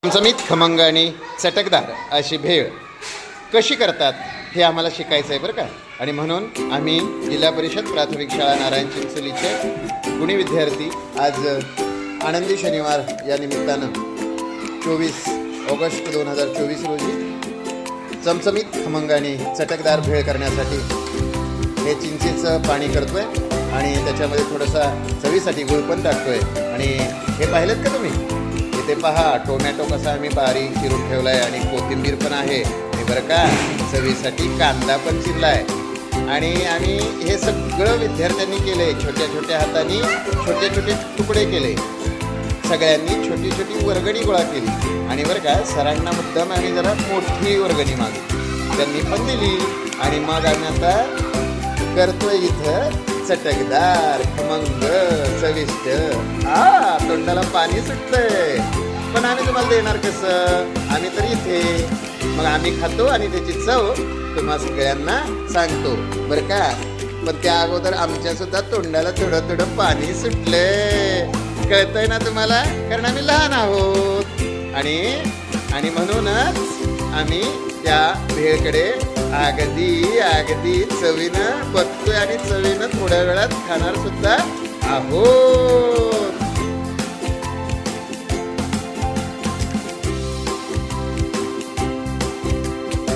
चमचमीत खमंग आणि चटकदार अशी भेळ कशी करतात हे आम्हाला शिकायचं आहे बरं का. आणि म्हणून आम्ही जिल्हा परिषद प्राथमिक शाळा नारायण चिंचोलीचे गुणी विद्यार्थी आज आनंदी शनिवार या निमित्तानं 24 ऑगस्ट 2024 रोजी चमचमीत खमंग आणि चटकदार भेळ करण्यासाठी हे चिंचेचं पाणी करतोय आणि त्याच्यामध्ये थोडासा चवीसाठी गुळ पण टाकतोय. आणि हे पाहिलेत का तुम्ही? इथे पहा टोमॅटो कसा आम्ही बारीक चिरून ठेवला आहे आणि कोथिंबीर पण आहे आणि बरं का चवीसाठी कांदा पण चिरला आहे. आणि आम्ही हे सगळं विद्यार्थ्यांनी केलं आहे. छोट्या छोट्या हातांनी छोटे छोटे तुकडे केले. सगळ्यांनी छोटी छोटी वर्गणी गोळा केली आणि बरं का सरांना मुद्दाम आम्ही जरा मोठी वर्गणी मागली, त्यांनी पण दिली. आणि मग आम्ही आता करतोय इथं चटकदार खमंग चविष्ट तोंडाला पाणी सुटतंय. पण आम्ही तुम्हाला देणार कसं? आम्ही तर इथे मग आम्ही खातो आणि त्याची चव तुम्हा सगळ्यांना सांगतो बरं का. पण त्या अगोदर आमच्या सुद्धा तोंडाला थोडं थोडं पाणी सुटलंय, कळतंय ना तुम्हाला? कारण आम्ही लहान आहोत आणि म्हणूनच आम्ही त्या भेळकडे अगदी चवीनं बघतोय आणि चवीनं थोड्या वेळात खाणार सुद्धा आहोत.